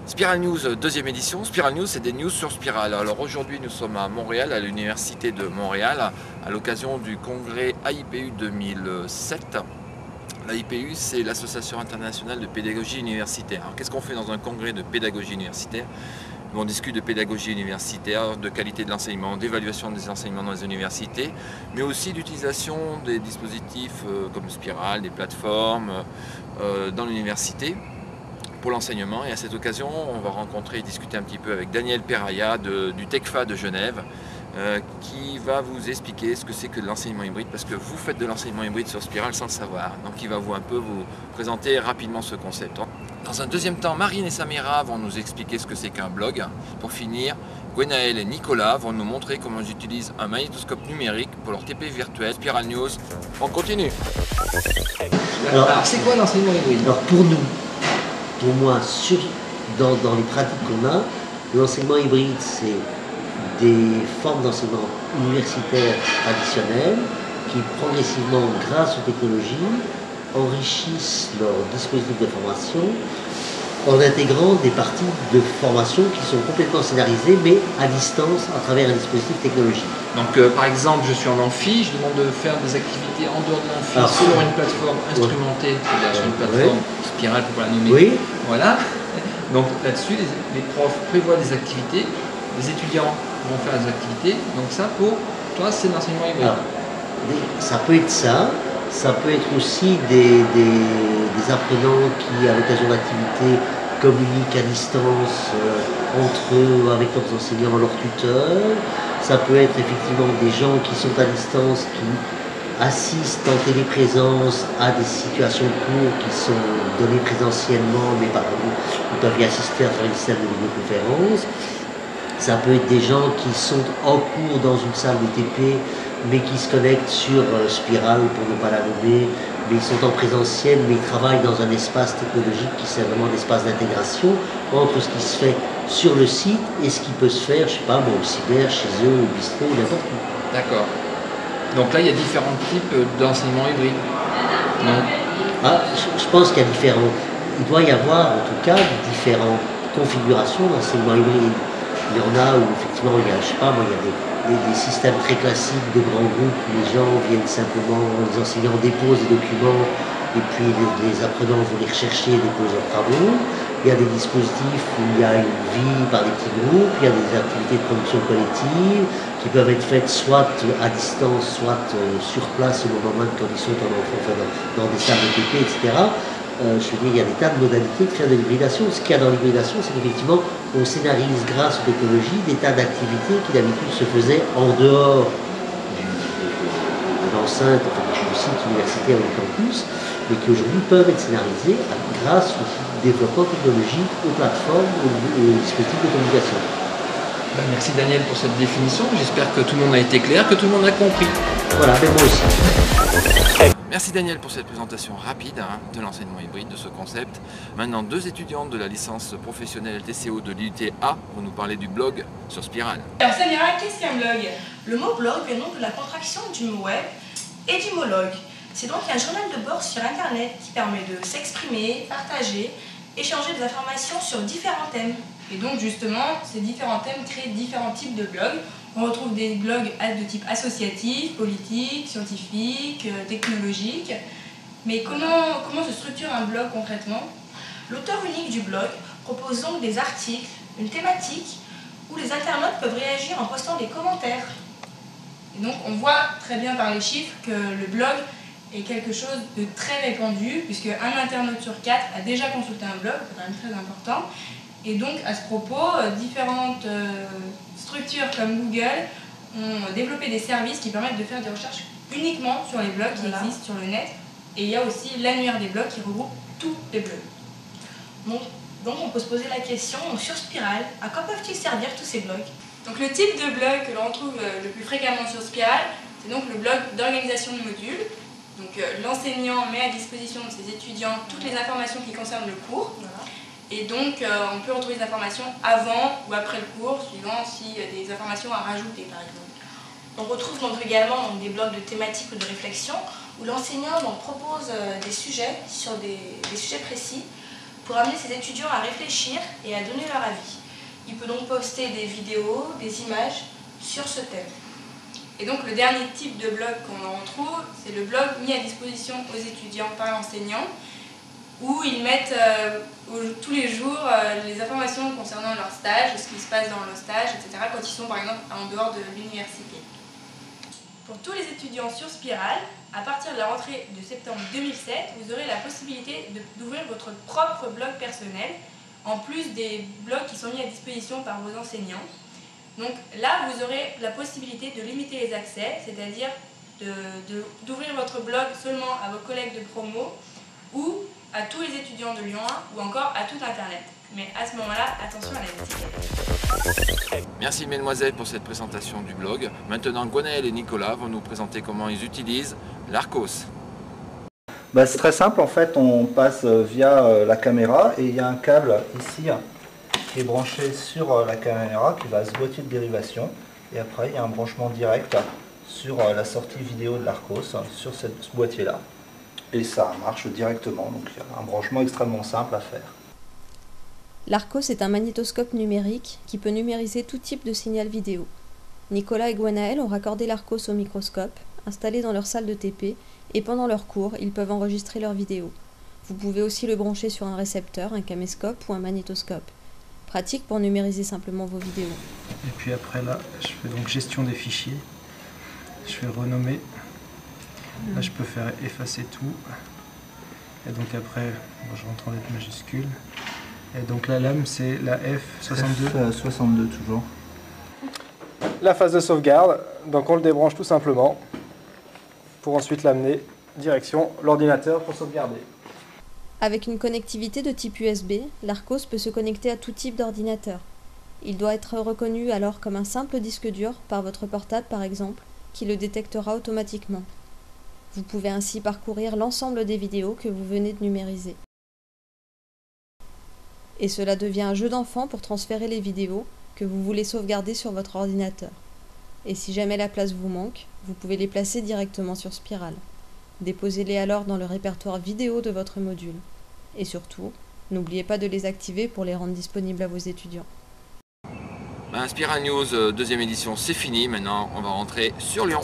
Spiral News, deuxième édition. Spiral News, c'est des news sur Spiral. Alors aujourd'hui, nous sommes à Montréal, à l'Université de Montréal, à l'occasion du congrès AIPU 2007. L'AIPU, c'est l'Association internationale de pédagogie universitaire. Alors qu'est-ce qu'on fait dans un congrès de pédagogie universitaire? On discute de pédagogie universitaire, de qualité de l'enseignement, d'évaluation des enseignements dans les universités, mais aussi d'utilisation des dispositifs comme Spiral, des plateformes dans l'université pour l'enseignement. Et à cette occasion, on va rencontrer et discuter un petit peu avec Daniel Peraya du TECFA de Genève, qui va vous expliquer ce que c'est que l'enseignement hybride, parce que vous faites de l'enseignement hybride sur Spiral sans le savoir. Donc il va vous présenter rapidement ce concept. Dans un deuxième temps, Marine et Samira vont nous expliquer ce que c'est qu'un blog. Pour finir, Gwenaël et Nicolas vont nous montrer comment ils utilisent un magnétoscope numérique pour leur TP virtuel. Spiral News, on continue. Alors c'est quoi l'enseignement hybride? Alors pour nous, pour moi, dans les pratiques qu'on a, l'enseignement hybride, c'est des formes d'enseignement universitaire traditionnelles qui progressivement, grâce aux technologies, enrichissent leur dispositif de formation en intégrant des parties de formation qui sont complètement scénarisées mais à distance à travers un dispositif technologique. Donc par exemple, je suis en amphi, je demande de faire des activités en dehors de l'amphi sur une plateforme instrumentée, c'est-à-dire sur une plateforme Spiral pour la nommer. Oui. Voilà. Donc là-dessus, les profs prévoient des activités, les étudiants vont faire des activités. Donc ça, pour toi, c'est l'enseignement hybride. Ça peut être ça. Ça peut être aussi des apprenants qui, à l'occasion d'activités, communiquent à distance entre eux, avec leurs enseignants, leurs tuteurs. Ça peut être effectivement des gens qui sont à distance, qui assistent en téléprésence à des situations de cours qui sont données présentiellement, mais par exemple, ils peuvent y assister à travers une salle de vidéoconférence. Ça peut être des gens qui sont en cours dans une salle de TP, mais qui se connectent sur Spiral, pour ne pas la nommer, mais ils sont en présentiel, mais ils travaillent dans un espace technologique qui sert vraiment d'espace d'intégration entre ce qui se fait sur le site et ce qui peut se faire, je sais pas, au cyber, chez eux, au bistrot, n'importe où. D'accord. Donc là, il y a différents types d'enseignement hybride. Non? Je pense qu'il y a il doit y avoir en tout cas différentes configurations d'enseignement hybride. Il y en a où effectivement il y a, je sais pas moi, il y a des systèmes très classiques de grands groupes où les gens viennent simplement, les enseignants déposent des documents et puis les apprenants vont les rechercher et déposent leurs travaux. Il y a des dispositifs où il y a une vie par des petits groupes, il y a des activités de production collective qui peuvent être faites soit à distance, soit sur place au moment même quand ils sont dans des salles de TP, etc. Je veux dire, il y a des tas de modalités de faire de l'hybridation. Ce qu'il y a dans l'hybridation, c'est qu'effectivement, on scénarise grâce aux technologies des tas d'activités qui d'habitude se faisaient en dehors de l'enceinte, du site universitaire ou du campus, mais qui aujourd'hui peuvent être scénarisées grâce au développement technologique, aux plateformes, aux dispositifs de communication. Merci Daniel pour cette définition. J'espère que tout le monde a été clair, que tout le monde a compris. Voilà, mais moi aussi. Merci Daniel pour cette présentation rapide de l'enseignement hybride, de ce concept. Maintenant, deux étudiantes de la licence professionnelle LTCO de l'UTA vont nous parler du blog sur Spiral. Alors Samira, qu'est-ce qu'un blog? Le mot blog vient donc de la contraction du mot web et du mot log. C'est donc un journal de bord sur Internet qui permet de s'exprimer, partager, échanger des informations sur différents thèmes. Et donc justement, ces différents thèmes créent différents types de blogs. On retrouve des blogs de type associatif, politique, scientifique, technologique. Mais comment se structure un blog concrètement? L'auteur unique du blog propose donc des articles, une thématique, où les internautes peuvent réagir en postant des commentaires. Et donc on voit très bien par les chiffres que le blog est quelque chose de très répandu, puisque un internaute sur 4 a déjà consulté un blog, c'est quand même très important. Et donc, à ce propos, différentes structures comme Google ont développé des services qui permettent de faire des recherches uniquement sur les blogs qui existent sur le net. Et il y a aussi l'annuaire des blogs qui regroupe tous les blogs. Donc on peut se poser la question, sur Spiral, à quoi peuvent-ils servir tous ces blogs? Donc le type de blog que l'on trouve le plus fréquemment sur Spiral, c'est donc le blog d'organisation de modules. Donc l'enseignant met à disposition de ses étudiants toutes les informations qui concernent le cours. Et donc, on peut retrouver des informations avant ou après le cours, suivant s'il y a des informations à rajouter, par exemple. On retrouve donc également des blogs de thématiques ou de réflexion, où l'enseignant propose des sujets sur des sujets précis pour amener ses étudiants à réfléchir et à donner leur avis. Il peut donc poster des vidéos, des images sur ce thème. Et donc le dernier type de blog qu'on retrouve, c'est le blog mis à disposition aux étudiants par l'enseignant, où ils mettent tous les jours les informations concernant leur stage, ce qui se passe dans le stage, etc., quand ils sont par exemple en dehors de l'université. Pour tous les étudiants sur Spiral, à partir de la rentrée de septembre 2007, vous aurez la possibilité d'ouvrir votre propre blog personnel, en plus des blogs qui sont mis à disposition par vos enseignants. Donc là, vous aurez la possibilité de limiter les accès, c'est-à-dire d'ouvrir votre blog seulement à vos collègues de promo ou à tous les étudiants de Lyon 1 ou encore à tout Internet. Mais à ce moment-là, attention à la étiquette. Merci mesdemoiselles pour cette présentation du blog. Maintenant, Gwenaël et Nicolas vont nous présenter comment ils utilisent l'Arcos. C'est très simple, en fait, on passe via la caméra et il y a un câble ici qui est branché sur la caméra qui va à ce boîtier de dérivation, et après il y a un branchement direct sur la sortie vidéo de l'Arcos sur ce boîtier là, et ça marche directement, donc il y a un branchement extrêmement simple à faire. L'Arcos est un magnétoscope numérique qui peut numériser tout type de signal vidéo. Nicolas et Gwenaël ont raccordé l'Arcos au microscope, installé dans leur salle de TP, et pendant leurs cours, ils peuvent enregistrer leurs vidéos. Vous pouvez aussi le brancher sur un récepteur, un caméscope ou un magnétoscope. Pratique pour numériser simplement vos vidéos. Et puis après là, je fais donc gestion des fichiers. Je vais renommer. Là je peux faire effacer tout. Et donc après, je rentre en lettres majuscules. Et donc la lame c'est la F62. F62 toujours. La phase de sauvegarde, donc on le débranche tout simplement pour ensuite l'amener direction l'ordinateur pour sauvegarder. Avec une connectivité de type USB, l'Arcos peut se connecter à tout type d'ordinateur. Il doit être reconnu alors comme un simple disque dur par votre portable par exemple, qui le détectera automatiquement. Vous pouvez ainsi parcourir l'ensemble des vidéos que vous venez de numériser. Et cela devient un jeu d'enfant pour transférer les vidéos que vous voulez sauvegarder sur votre ordinateur. Et si jamais la place vous manque, vous pouvez les placer directement sur Spiral. Déposez-les alors dans le répertoire vidéo de votre module. Et surtout, n'oubliez pas de les activer pour les rendre disponibles à vos étudiants. Spiral News, deuxième édition, c'est fini. Maintenant, on va rentrer sur Lyon.